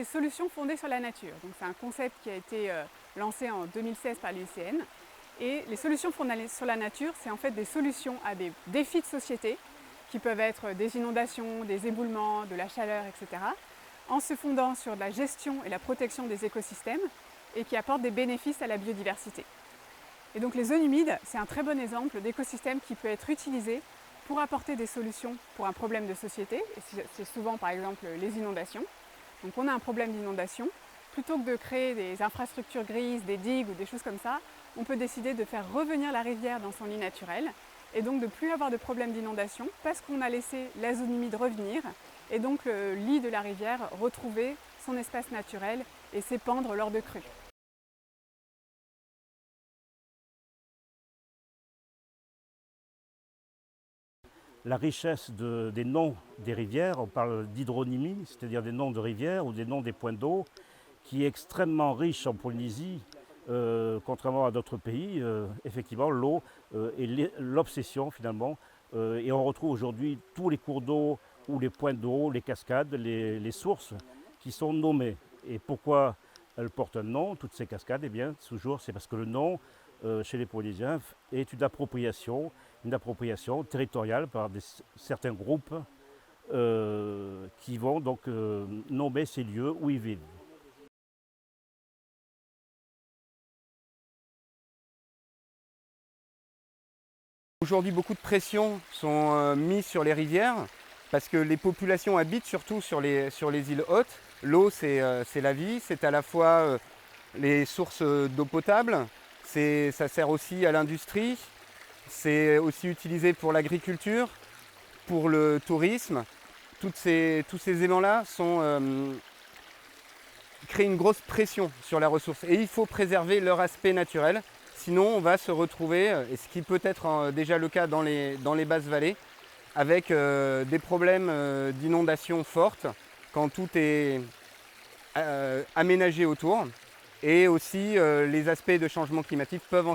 des solutions fondées sur la nature. Donc c'est un concept qui a été lancé en 2016 par l'UICN. Et les solutions fondées sur la nature, c'est en fait des solutions à des défis de société qui peuvent être des inondations, des éboulements, de la chaleur, etc. en se fondant sur la gestion et la protection des écosystèmes et qui apportent des bénéfices à la biodiversité. Et donc les zones humides, c'est un très bon exemple d'écosystème qui peut être utilisé pour apporter des solutions pour un problème de société. Et c'est souvent par exemple les inondations. Donc on a un problème d'inondation. Plutôt que de créer des infrastructures grises, des digues ou des choses comme ça, on peut décider de faire revenir la rivière dans son lit naturel et donc de ne plus avoir de problème d'inondation parce qu'on a laissé la zone humide revenir et donc le lit de la rivière retrouver son espace naturel et s'épandre lors de crues. La richesse des noms des rivières, on parle d'hydronymie, c'est-à-dire des noms de rivières ou des noms des points d'eau, qui est extrêmement riche en Polynésie, contrairement à d'autres pays. Effectivement, l'eau est l'obsession finalement, et on retrouve aujourd'hui tous les cours d'eau ou les points d'eau, les cascades, les sources qui sont nommées. Et pourquoi elles portent un nom, toutes ces cascades? Eh bien, toujours, c'est parce que le nom, chez les Polynésiens, est une appropriation territoriale par certains groupes qui vont donc nommer ces lieux où ils vivent. Aujourd'hui, beaucoup de pressions sont mises sur les rivières parce que les populations habitent surtout sur les îles hautes. L'eau, c'est la vie, c'est à la fois les sources d'eau potable, ça sert aussi à l'industrie, c'est aussi utilisé pour l'agriculture, pour le tourisme. Tous ces éléments-là créent une grosse pression sur la ressource et il faut préserver leur aspect naturel. Sinon, on va se retrouver, et ce qui peut être déjà le cas dans les basses vallées, avec des problèmes d'inondation fortes quand tout est aménagé autour. Et aussi, les aspects de changement climatique peuvent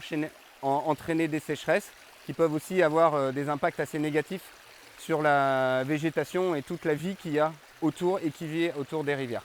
entraîner des sécheresses qui peuvent aussi avoir des impacts assez négatifs sur la végétation et toute la vie qu'il y a autour et qui vit autour des rivières.